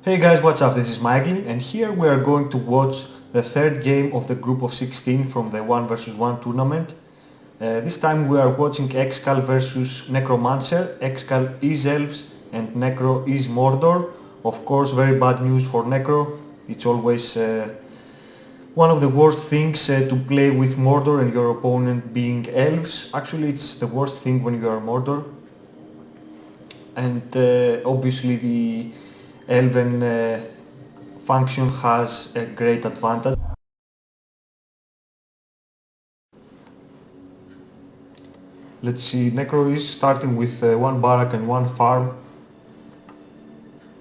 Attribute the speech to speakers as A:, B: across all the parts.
A: Hey guys, what's up? This is Maeglin, and here we are going to watch the third game of the group of 16 from the 1 vs 1 tournament. This time we are watching Excal versus Necromancer. Excal is Elves and Necro is Mordor. Of course, very bad news for Necro. It's always one of the worst things to play with Mordor and your opponent being Elves. Actually, it's the worst thing when you are Mordor. And obviously the Elven function has a great advantage. Let's see, Necro is starting with one barrack and one farm.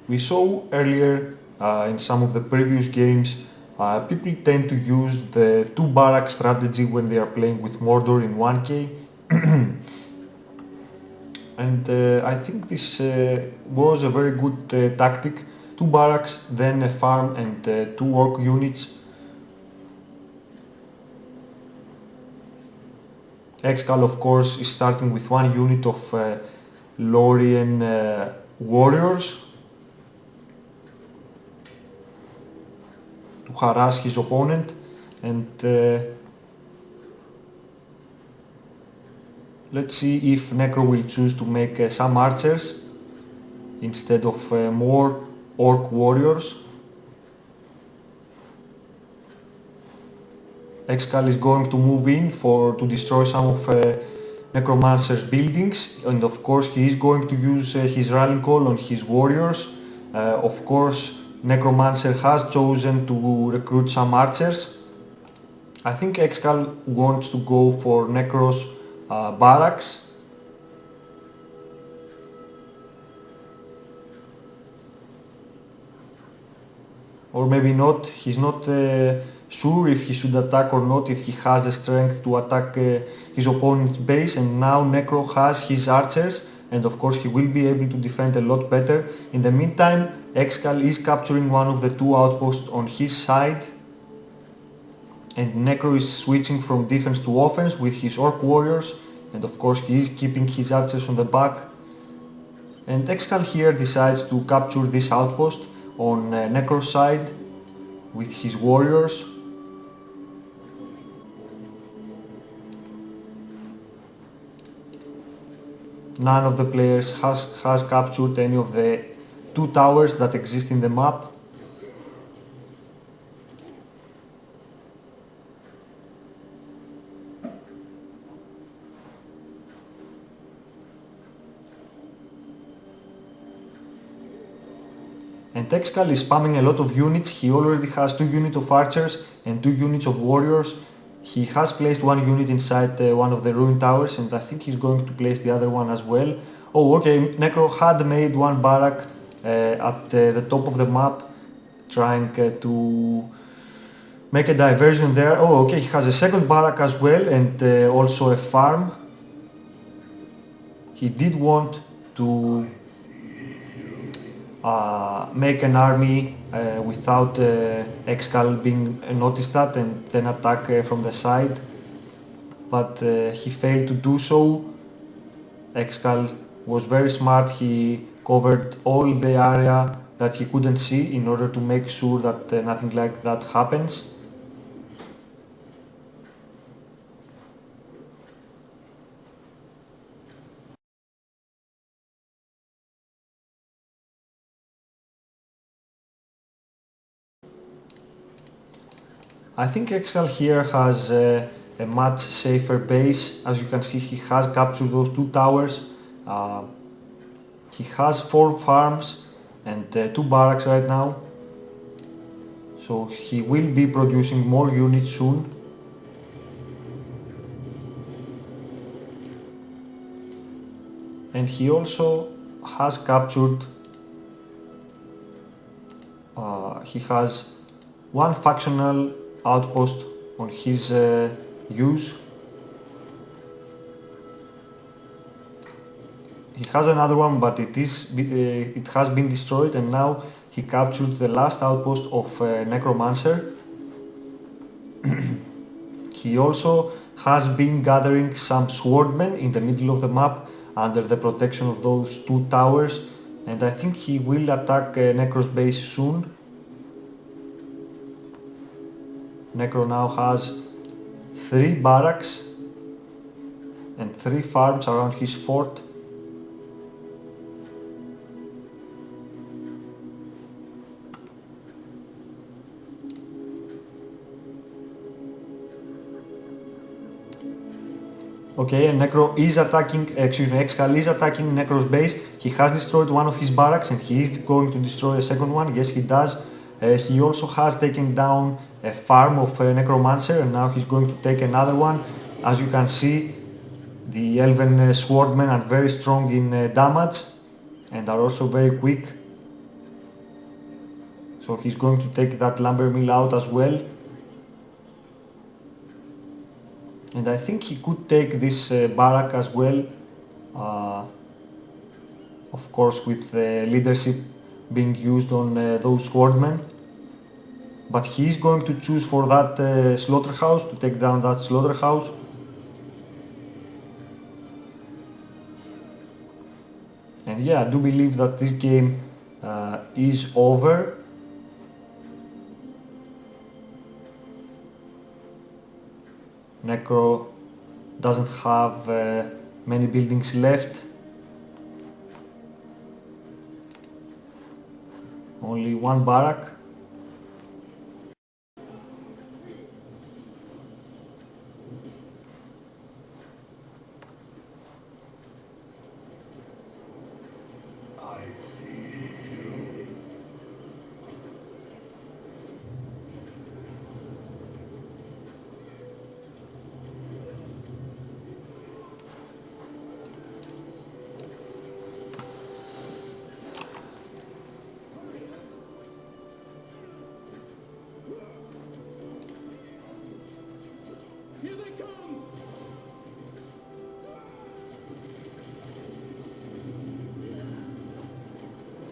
A: We saw earlier in some of the previous games people tend to use the two barrack strategy when they are playing with Mordor in 1K. And I think this was a very good tactic. Two barracks, then a farm and two orc units. Excal, of course, is starting with one unit of Lorien warriors to harass his opponent, and let's see if Necro will choose to make some archers instead of more orc warriors. Excal is going to move in to destroy some of Necromancer's buildings, and of course he is going to use his rallying call on his warriors. Of course Necromancer has chosen to recruit some archers. I think Excal wants to go for Necro's barracks. Or maybe not, he's not sure if he should attack or not, if he has the strength to attack his opponent's base, and now Necro has his archers, and of course he will be able to defend a lot better. In the meantime, Excal is capturing one of the two outposts on his side, and Necro is switching from defense to offense with his orc warriors, and of course he is keeping his archers on the back. And Excal here decides to capture this outpost on Necro's side with his warriors. None of the players has captured any of the two towers that exist in the map. And Excal is spamming a lot of units. He already has 2 units of archers and 2 units of warriors. He has placed one unit inside one of the ruined towers, and I think he's going to place the other one as well. Oh, okay, Necro had made one barrack at the top of the map, trying to make a diversion there. Oh, okay, he has a second barrack as well, and also a farm. He did want to make an army without Excal being noticed at, and then attack from the side, but he failed to do so. Excal was very smart. He covered all the area that he couldn't see in order to make sure that nothing like that happens. I think Excal here has a much safer base. As you can see, he has captured those 2 towers. He has 4 farms and 2 barracks right now. So he will be producing more units soon. And he also has captured, he has one factional outpost on his use. He has another one, but it has been destroyed, and now he captured the last outpost of Necromancer. He also has been gathering some swordmen in the middle of the map under the protection of those 2 towers. and I think he will attack Necro's base soon. Necro now has 3 barracks and 3 farms around his fort. Okay, and Necro is attacking, Excal is attacking Necro's base. He has destroyed one of his barracks and he is going to destroy a second one. Yes, he does. He also has taken down a farm of Necromancer and now he's going to take another one. As you can see, the Elven swordmen are very strong in damage and are also very quick. So he's going to take that lumber mill out as well. And I think he could take this barrack as well, of course with leadership being used on those swordmen. But he is going to choose for that slaughterhouse, to take down that slaughterhouse. And yeah, I do believe that this game is over. Necro doesn't have many buildings left. Only one barrack.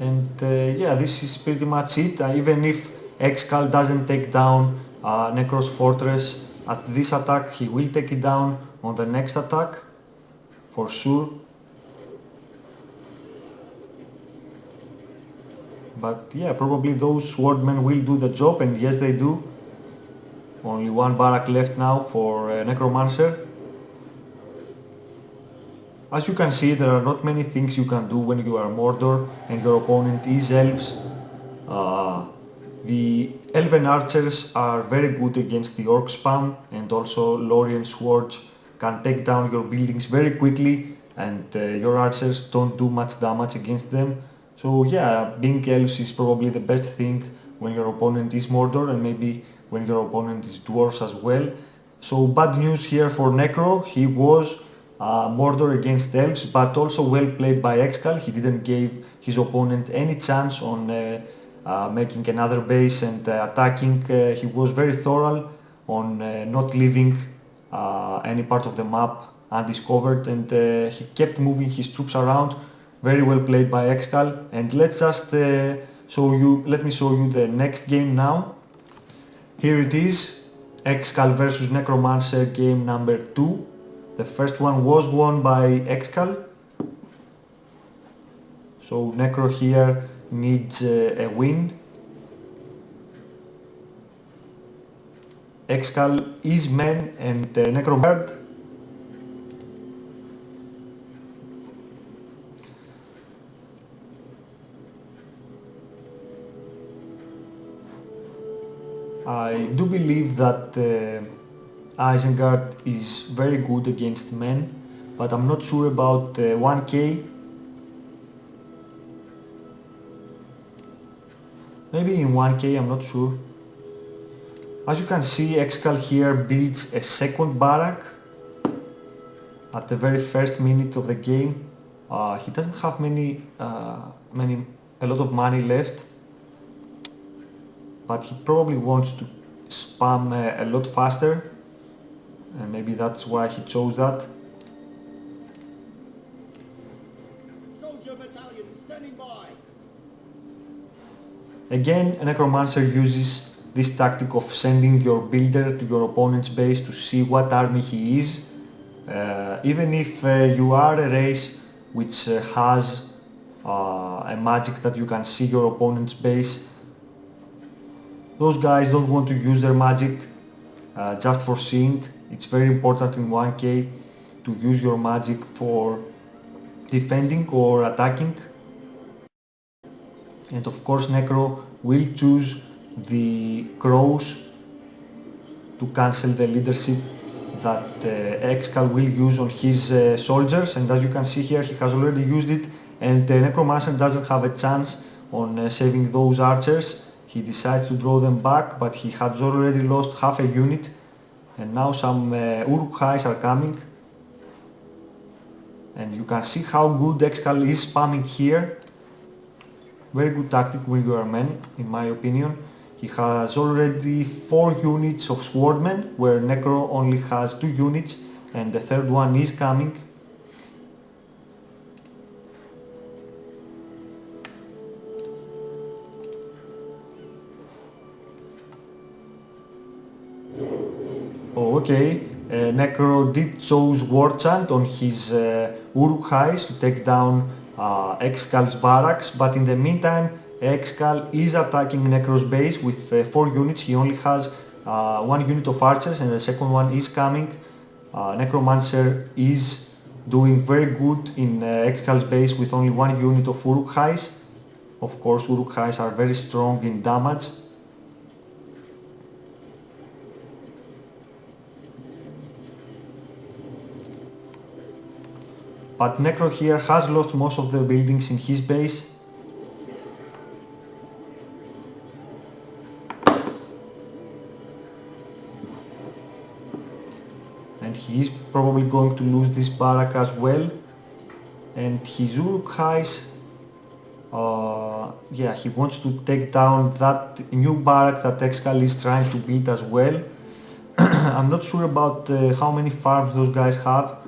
A: And yeah, this is pretty much it. Even if Excal doesn't take down Necro's fortress at this attack, he will take it down on the next attack, for sure. But yeah, probably those swordmen will do the job, and yes they do. Only one barrack left now for Necromancer. As you can see, there are not many things you can do when you are Mordor and your opponent is Elves. The Elven archers are very good against the Orc spam, and also Lorien swords can take down your buildings very quickly, and your archers don't do much damage against them. So yeah, being Elves is probably the best thing when your opponent is Mordor, and maybe when your opponent is Dwarves as well. So bad news here for Necro. He was Mordor against Elves, but also well played by Excal. He didn't give his opponent any chance on making another base and attacking. He was very thorough on not leaving any part of the map undiscovered, and he kept moving his troops around. Very well played by Excal. And let's just let me show you the next game now. Here it is, Excal versus Necromancer game number 2. The first one was won by Excal. So Necro here needs a win. Excal is men and Necromancer. I do believe that Isengard is very good against men, but I'm not sure about 1k. Maybe in 1k, I'm not sure. As you can see, Excal here builds a second barrack at the very first minute of the game. He doesn't have a lot of money left, but he probably wants to spam a lot faster, and maybe that's why he chose that.
B: Soldier battalion standing by.
A: Again, a Necromancer uses this tactic of sending your builder to your opponent's base to see what army he is. Even if you are a race which has a magic that you can see your opponent's base. Those guys don't want to use their magic just for seeing. It's very important in 1K to use your magic for defending or attacking. And of course Necro will choose the crows to cancel the leadership that Excal will use on his soldiers, and as you can see here he has already used it, and Necromancer doesn't have a chance on saving those archers. He decides to draw them back, but he has already lost half a unit, and now some Uruk-hais are coming. And you can see how good Excal is spamming here. Very good tactic when you are men, in my opinion. He has already 4 units of swordmen, where Necro only has 2 units, and the third one is coming. Oh, okay. Necro did choose War Chant on his Uruk-hais to take down Excal's barracks, but in the meantime Excal is attacking Necro's base with 4 units. He only has 1 unit of archers, and the second one is coming. Necromancer is doing very good in Excal's base with only 1 unit of Uruk-hais. Of course Uruk-hais are very strong in damage. But Necro here has lost most of the buildings in his base. And he is probably going to lose this barrack as well. And his Uruk-hais, yeah, he wants to take down that new barrack that Excal is trying to build as well. I'm not sure about how many farms those guys have.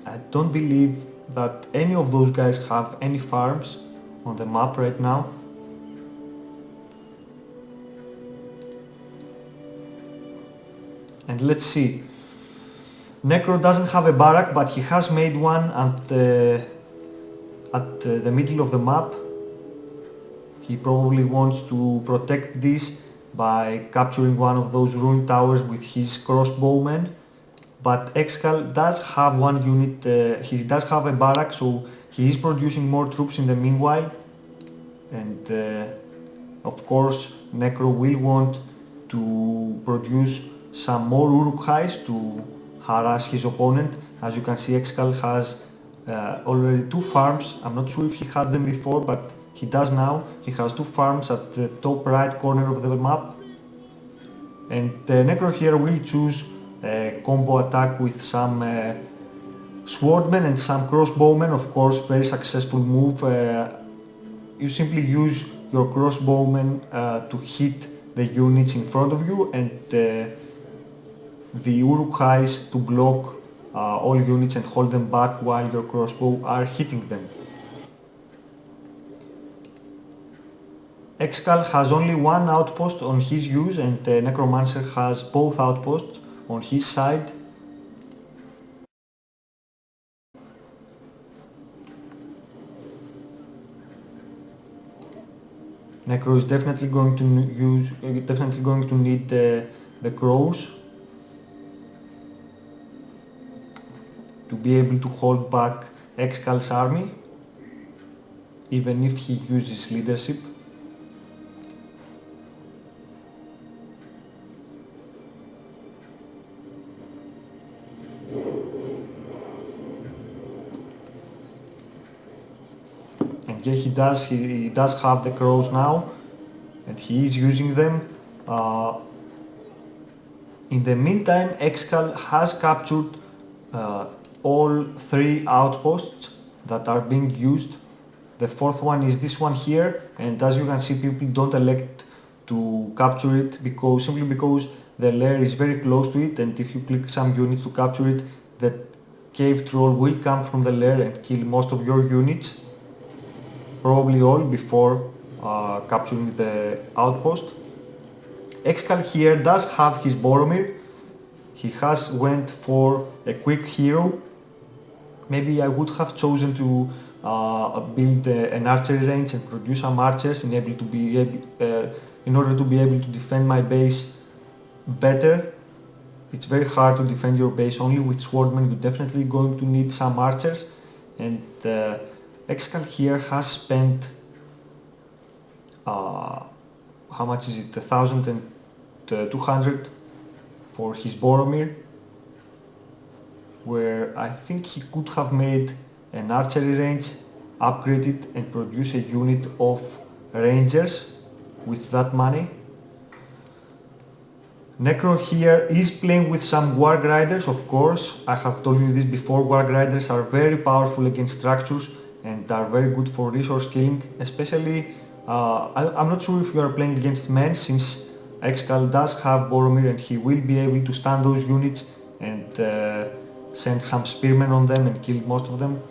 A: I don't believe that any of those guys have any farms on the map right now. And let's see. Necro doesn't have a barrack, but he has made one at the middle of the map. He probably wants to protect this by capturing one of those ruined towers with his crossbowmen. But Excal does have 1 unit, he does have a barrack, so he is producing more troops in the meanwhile. And of course Necro will want to produce some more Uruk-hais to harass his opponent. As you can see, Excal has already 2 farms. I'm not sure if he had them before, but he does now. He has 2 farms at the top right corner of the map. And Necro here will choose a combo attack with some swordmen and some crossbowmen. Of course, very successful move. You simply use your crossbowmen to hit the units in front of you, and the Uruk-hais to block all units and hold them back while your crossbow are hitting them. Excal has only 1 outpost on his use, and Necromancer has both outposts on his side. Necro is definitely going to need the crows to be able to hold back Excal's army, even if he uses leadership. And yeah, he does have the crows now, and he is using them. In the meantime, Excal has captured all 3 outposts that are being used. The 4th one is this one here, and as you can see, people don't elect to capture it simply because the lair is very close to it, and if you click some units to capture it, the cave troll will come from the lair and kill most of your units, probably all, before capturing the outpost. Excal here does have his Boromir. He has went for a quick hero Maybe I would have chosen to build an archery range and produce some archers in order to be able to defend my base better. It's very hard to defend your base only with swordmen. You're definitely going to need some archers, and Excal here has spent how much is it? 1,200 for his Boromir, where I think he could have made an archery range, upgrade it and produce a unit of rangers with that money. Necro here is playing with some Warg Riders, of course. I have told you this before, Warg Riders are very powerful against structures and are very good for resource killing, especially, I'm not sure if you are playing against men, since Excal does have Boromir and he will be able to stun those units and send some spearmen on them and kill most of them.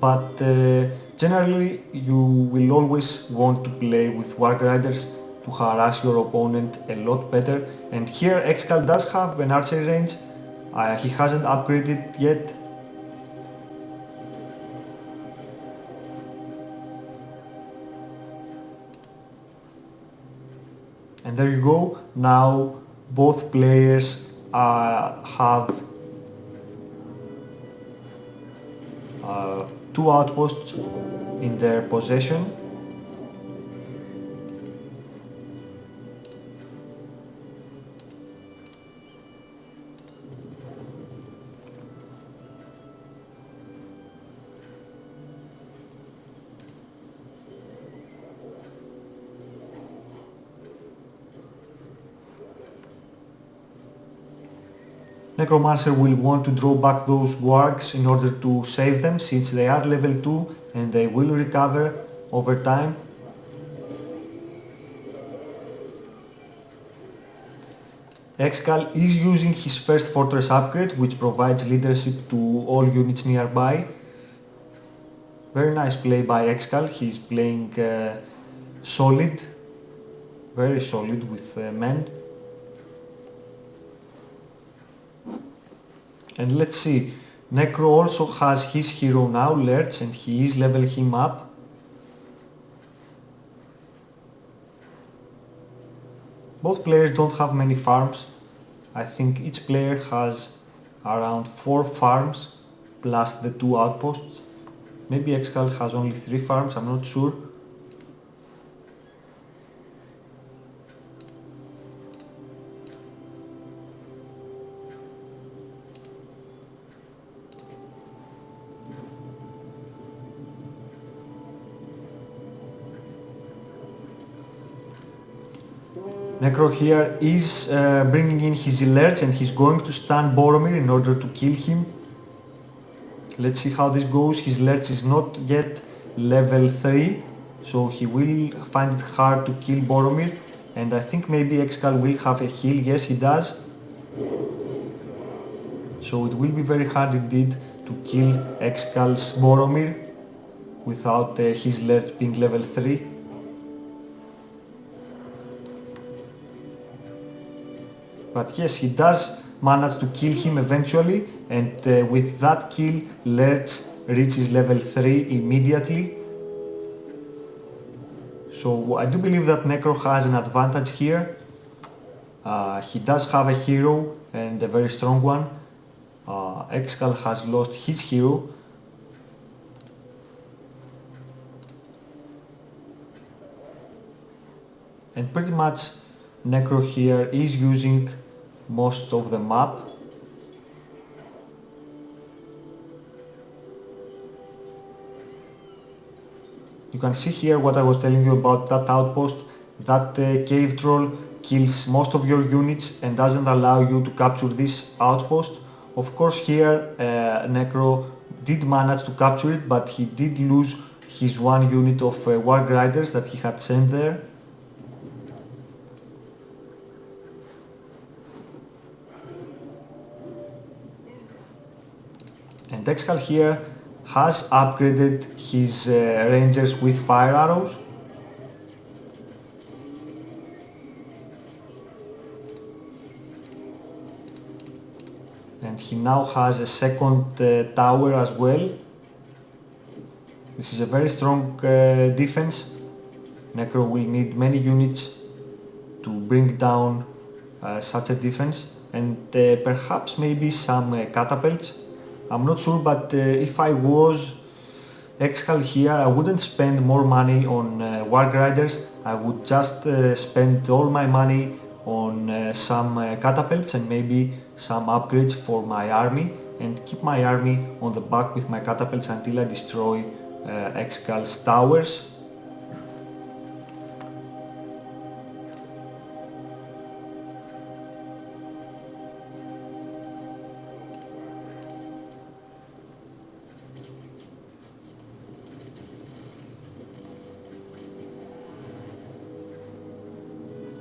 A: But generally you will always want to play with Warg Riders to harass your opponent a lot better. And here Excal does have an archery range, he hasn't upgraded yet. And there you go, now both players have 2 outposts in their possession. Necromancer will want to draw back those wargs in order to save them, since they are level 2 and they will recover over time. Excal is using his first fortress upgrade, which provides leadership to all units nearby. Very nice play by Excal, he's playing solid, very solid with men. And let's see, Necro also has his hero now, Lurch, and he is leveling him up. Both players don't have many farms. I think each player has around 4 farms plus the 2 outposts. Maybe Excal has only 3 farms, I'm not sure. Necro here is bringing in his Lurch and he's going to stun Boromir in order to kill him. Let's see how this goes. His Lurch is not yet level 3, so he will find it hard to kill Boromir, and I think maybe Excal will have a heal. Yes, he does. So it will be very hard indeed to kill Excal's Boromir without his Lurch being level 3. But yes, he does manage to kill him eventually, and with that kill, Lurch reaches level 3 immediately. So I do believe that Necro has an advantage here. He does have a hero, and a very strong one. Excal has lost his hero. And pretty much Necro here is using most of the map. You can see here what I was telling you about that outpost. That cave troll kills most of your units and doesn't allow you to capture this outpost. Of course here Necro did manage to capture it, but he did lose his 1 unit of Warg Riders that he had sent there. And Excal here has upgraded his rangers with fire arrows. and he now has a second tower as well. This is a very strong defense. Necro will need many units to bring down such a defense, and perhaps maybe some catapults. I'm not sure, but if I was Excal here, I wouldn't spend more money on War Grinders. I would just spend all my money on some catapults and maybe some upgrades for my army, and keep my army on the back with my catapults until I destroy Excal's towers.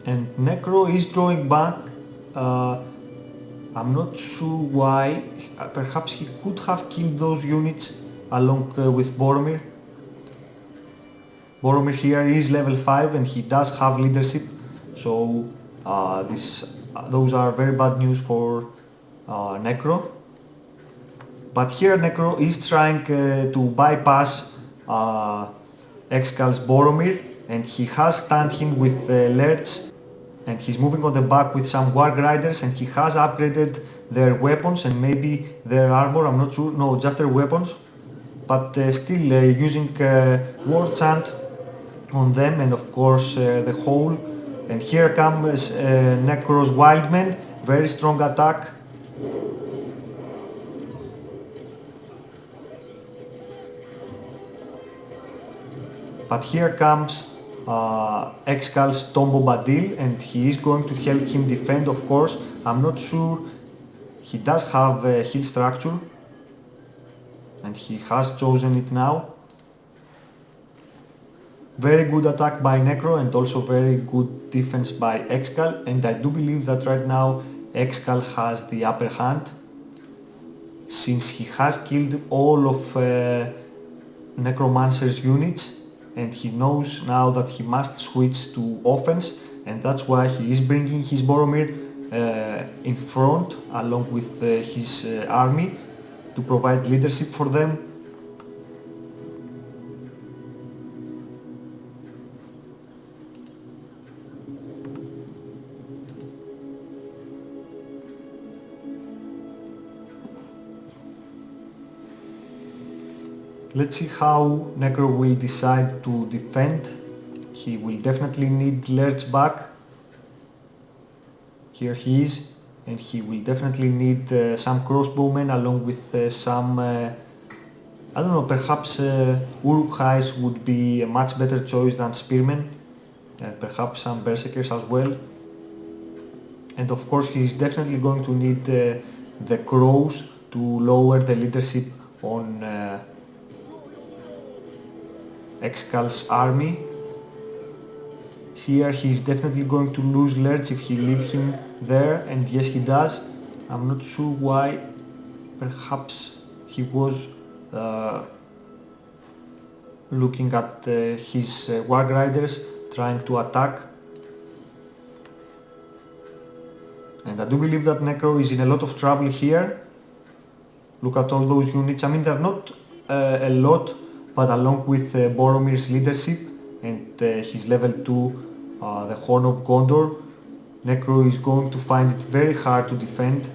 A: And Necro is drawing back. I'm not sure why. Perhaps he could have killed those units along with Boromir. Boromir here is level 5 and he does have leadership, so those are very bad news for Necro. But here Necro is trying to bypass Excal's Boromir, and he has stunned him with Lurch, and he's moving on the back with some War Grinders, and he has upgraded their weapons and maybe their armor, I'm not sure, no, just their weapons, but still using War Chant on them, and of course the hole. And here comes Necro's Wildmen, very strong attack. But here comes Excal's Tomb Bombadil, and he is going to help him defend, of course. I'm not sure, he does have a heal structure, and he has chosen it now. Very good attack by Necro and also very good defense by Excal, and I do believe that right now Excal has the upper hand, since he has killed all of Necromancer's units, and he knows now that he must switch to offense, and that's why he is bringing his Boromir in front along with his army to provide leadership for them. Let's see how Necro will decide to defend. He will definitely need Lurch back. Here he is, and he will definitely need some crossbowmen along with some, I don't know, perhaps Uruk-hais would be a much better choice than spearmen, and perhaps some berserkers as well. And of course he's definitely going to need the crows to lower the leadership on Excal's army. Here he's definitely going to lose Lurch if he leaves him there, and yes he does. I'm not sure why. Perhaps he was looking at his War Grinders trying to attack. And I do believe that Necro is in a lot of trouble here. Look at all those units. I mean, they're not a lot, but along with Boromir's leadership and his level 2, the Horn of Gondor, Necro is going to find it very hard to defend.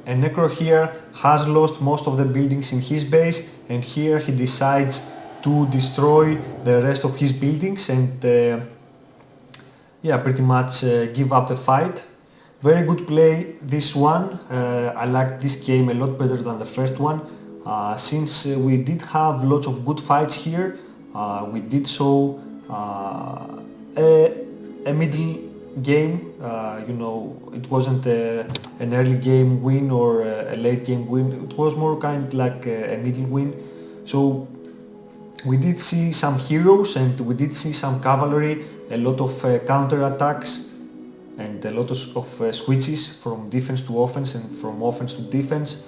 A: And Necro here has lost most of the buildings in his base, and here he decides to destroy the rest of his buildings and yeah, pretty much give up the fight. Very good play, this one. I like this game a lot better than the first one, since we did have lots of good fights here. We did show a middle game. You know, it wasn't an early game win or a late game win. It was more kind of like a middle win. So we did see some heroes and we did see some cavalry, a lot of counter attacks and a lot of switches from defense to offense and from offense to defense.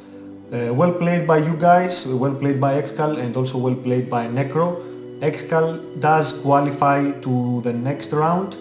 A: Well played by you guys, well played by Excal and also well played by Necro. Excal does qualify to the next round.